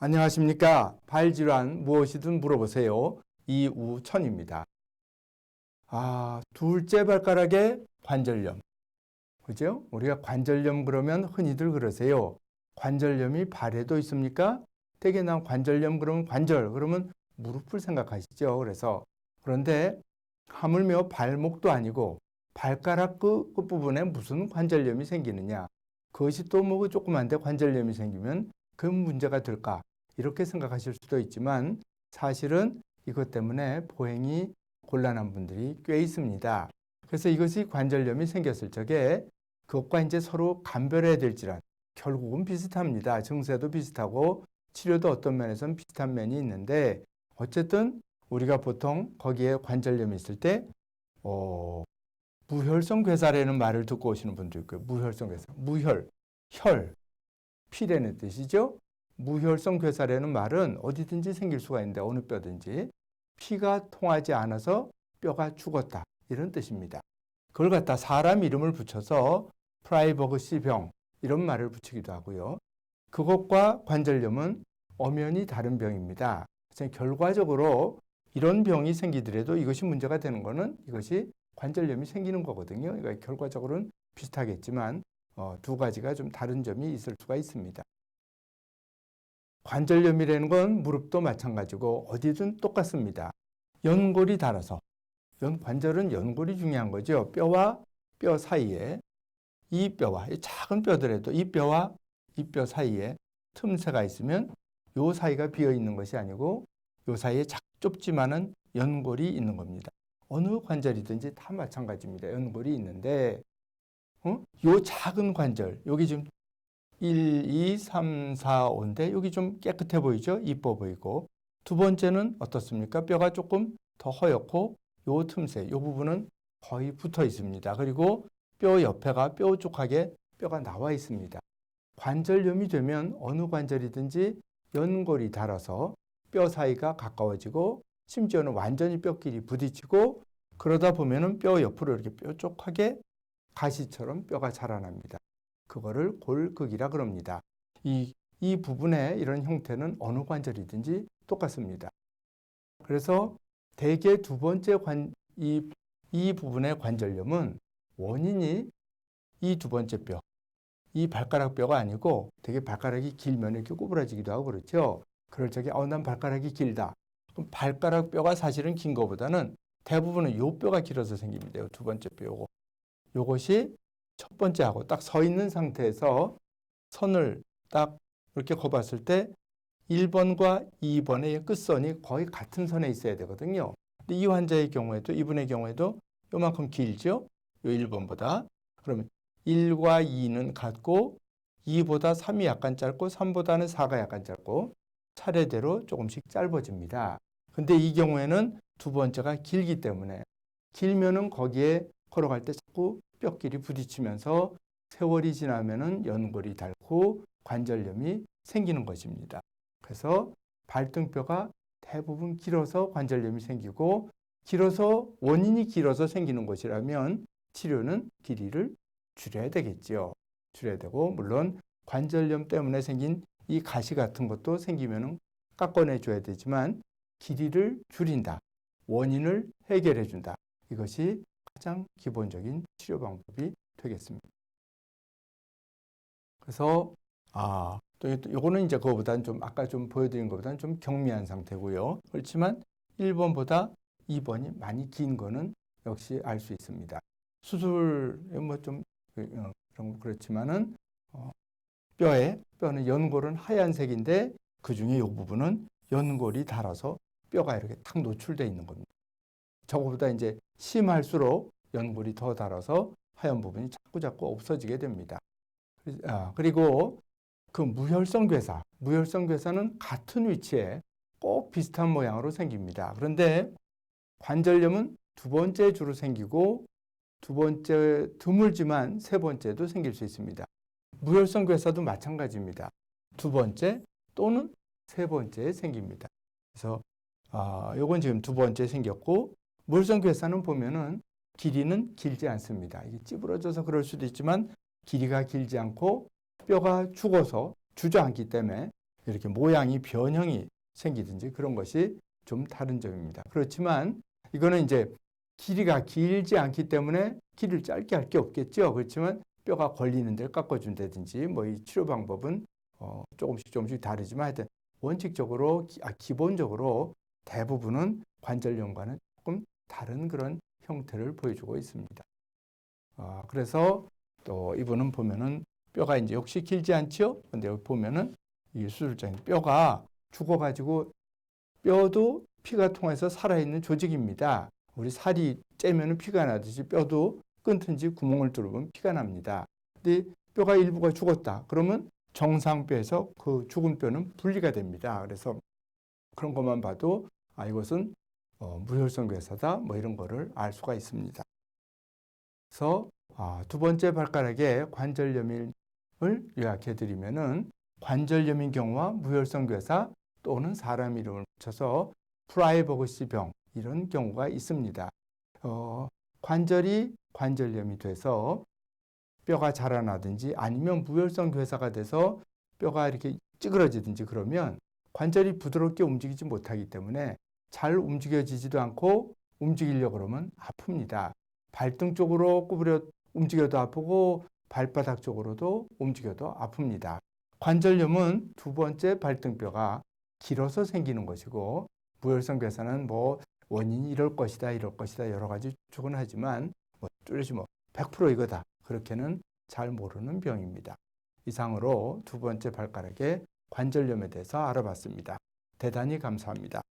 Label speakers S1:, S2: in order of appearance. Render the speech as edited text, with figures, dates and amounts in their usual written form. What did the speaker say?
S1: 안녕하십니까. 발질환 무엇이든 물어보세요. 이우천입니다. 둘째 발가락에 관절염. 그죠? 우리가 관절염 그러면 흔히들 그러세요. 관절염이 발에도 있습니까? 대개 난 관절염 그러면 관절, 그러면 무릎을 생각하시죠. 그런데 하물며 발목도 아니고 발가락 끝부분에 무슨 관절염이 생기느냐. 그것이 또 뭐 조그만데 관절염이 생기면 그 문제가 될까? 이렇게 생각하실 수도 있지만 사실은 이것 때문에 보행이 곤란한 분들이 꽤 있습니다. 그래서 이것이 관절염이 생겼을 적에 그것과 이제 서로 감별해야 될 질환, 결국은 비슷합니다. 증세도 비슷하고 치료도 어떤 면에서는 비슷한 면이 있는데 어쨌든 우리가 보통 거기에 관절염이 있을 때 무혈성 괴사라는 말을 듣고 오시는 분도 있고요. 무혈성 괴사, 무혈, 혈, 피라는 뜻이죠. 무혈성 괴사라는 말은 어디든지 생길 수가 있는데 어느 뼈든지 피가 통하지 않아서 뼈가 죽었다 이런 뜻입니다. 그걸 갖다 사람 이름을 붙여서 프라이버그시 병 이런 말을 붙이기도 하고요. 그것과 관절염은 엄연히 다른 병입니다. 그래서 결과적으로 이런 병이 생기더라도 이것이 문제가 되는 것은 이것이 관절염이 생기는 거거든요. 그러니까 결과적으로는 비슷하겠지만 두 가지가 좀 다른 점이 있을 수가 있습니다. 관절염이라는 건 무릎도 마찬가지고 어디든 똑같습니다. 연골이 닳아서, 관절은 연골이 중요한 거죠. 뼈와 뼈 사이에 이 뼈와 이 작은 뼈들에도 이 뼈와 이 뼈 사이에 틈새가 있으면 요 사이가 비어 있는 것이 아니고 요 사이에 좁지만은 연골이 있는 겁니다. 어느 관절이든지 다 마찬가지입니다. 연골이 있는데 요 작은 관절, 여기 지금 1, 2, 3, 4, 5인데 여기 좀 깨끗해 보이죠? 이뻐 보이고. 두 번째는 어떻습니까? 뼈가 조금 더 허옇고 요 틈새, 요 부분은 거의 붙어 있습니다. 그리고 뼈 옆에가 뾰족하게 뼈가 나와 있습니다. 관절염이 되면 어느 관절이든지 연골이 닳아서 뼈 사이가 가까워지고 심지어는 완전히 뼈끼리 부딪히고 그러다 보면은 뼈 옆으로 이렇게 뾰족하게 가시처럼 뼈가 자라납니다. 그거를 골극이라 그럽니다. 이 부분의 이런 형태는 어느 관절이든지 똑같습니다. 그래서 대개 두 번째 이 부분의 관절염은 원인이 이 두 번째 뼈, 이 발가락 뼈가 아니고 되게 발가락이 길면 이렇게 구부러지기도 하고 그렇죠. 그럴 적에 난 발가락이 길다. 그럼 발가락 뼈가 사실은 긴 것보다는 대부분은 요 뼈가 길어서 생깁니다. 요 두 번째 뼈 요것이 첫 번째하고 딱 서 있는 상태에서 선을 딱 이렇게 거봤을 때 1번과 2번의 끝선이 거의 같은 선에 있어야 되거든요. 근데 이 환자의 경우에도 이분의 경우에도 요만큼 길죠. 요 1번보다. 그러면 1과 2는 같고 2보다 3이 약간 짧고 3보다는 4가 약간 짧고 차례대로 조금씩 짧아집니다. 근데 이 경우에는 두 번째가 길기 때문에 길면은 거기에 걸어갈 때 자꾸 뼈끼리 부딪히면서 세월이 지나면은 연골이 닳고 관절염이 생기는 것입니다. 그래서 발등뼈가 대부분 길어서 관절염이 생기고 원인이 길어서 생기는 것이라면 치료는 길이를 줄여야 되겠죠. 줄여야 되고 물론 관절염 때문에 생긴 이 가시 같은 것도 생기면은 깎아내 줘야 되지만 길이를 줄인다. 원인을 해결해 준다. 이것이 가장 기본적인 치료 방법이 되겠습니다. 그래서 또 이거는 이제 그거보다는 좀 아까 좀 보여드린 것보다는 좀 경미한 상태고요. 그렇지만 1번보다 2번이 많이 긴 거는 역시 알 수 있습니다. 수술 뭐 좀 그렇지만은 뼈는 연골은 하얀색인데 그 중에 이 부분은 연골이 닳아서 뼈가 이렇게 탁 노출되어 있는 겁니다. 저거보다 이제 심할수록 연골이 더 닳아서 하얀 부분이 자꾸 없어지게 됩니다. 그리고 그 무혈성 괴사는 같은 위치에 꼭 비슷한 모양으로 생깁니다. 그런데 관절염은 두 번째 주로 생기고 두 번째 드물지만 세 번째도 생길 수 있습니다. 무혈성 괴사도 마찬가지입니다. 두 번째 또는 세 번째에 생깁니다. 그래서 요건 지금 두 번째 생겼고 무혈성 괴사는 보면은 길이는 길지 않습니다. 이게 찌부러져서 그럴 수도 있지만 길이가 길지 않고 뼈가 죽어서 주저앉기 때문에 이렇게 모양이 변형이 생기든지 그런 것이 좀 다른 점입니다. 그렇지만 이거는 이제 길이가 길지 않기 때문에 길이를 짧게 할 게 없겠죠. 그렇지만 뼈가 걸리는 데를 깎아준다든지 뭐 이 치료 방법은 조금씩 다르지만 하여튼 원칙적으로 기본적으로 대부분은 관절염과는 조금 다른 그런 형태를 보여주고 있습니다. 그래서 또 이분은 보면은 뼈가 이제 역시 길지 않죠? 근데 여기 보면은 이 수술장에 뼈가 죽어가지고 뼈도 피가 통해서 살아있는 조직입니다. 우리 살이 째면은 피가 나듯이 뼈도 끊든지 구멍을 뚫으면 피가 납니다. 근데 뼈가 일부가 죽었다. 그러면 정상뼈에서 그 죽은 뼈는 분리가 됩니다. 그래서 그런 것만 봐도 이것은 무혈성 괴사다 뭐 이런 거를 알 수가 있습니다. 그래서 두 번째 발가락에 관절염을 요약해 드리면은 관절염인 경우와 무혈성 괴사 또는 사람 이름을 붙여서 프라이버그시 병 이런 경우가 있습니다. 관절염이 돼서 뼈가 자라나든지 아니면 무혈성 괴사가 돼서 뼈가 이렇게 찌그러지든지 그러면 관절이 부드럽게 움직이지 못하기 때문에 잘 움직여지지도 않고 움직이려고 그러면 아픕니다. 발등 쪽으로 구부려 움직여도 아프고 발바닥 쪽으로도 움직여도 아픕니다. 관절염은 두 번째 발등뼈가 길어서 생기는 것이고 무혈성 괴사는 뭐 원인이 이럴 것이다 여러 가지 추측은 하지만 뚜렷이 100% 이거다 그렇게는 잘 모르는 병입니다. 이상으로 두 번째 발가락의 관절염에 대해서 알아봤습니다. 대단히 감사합니다.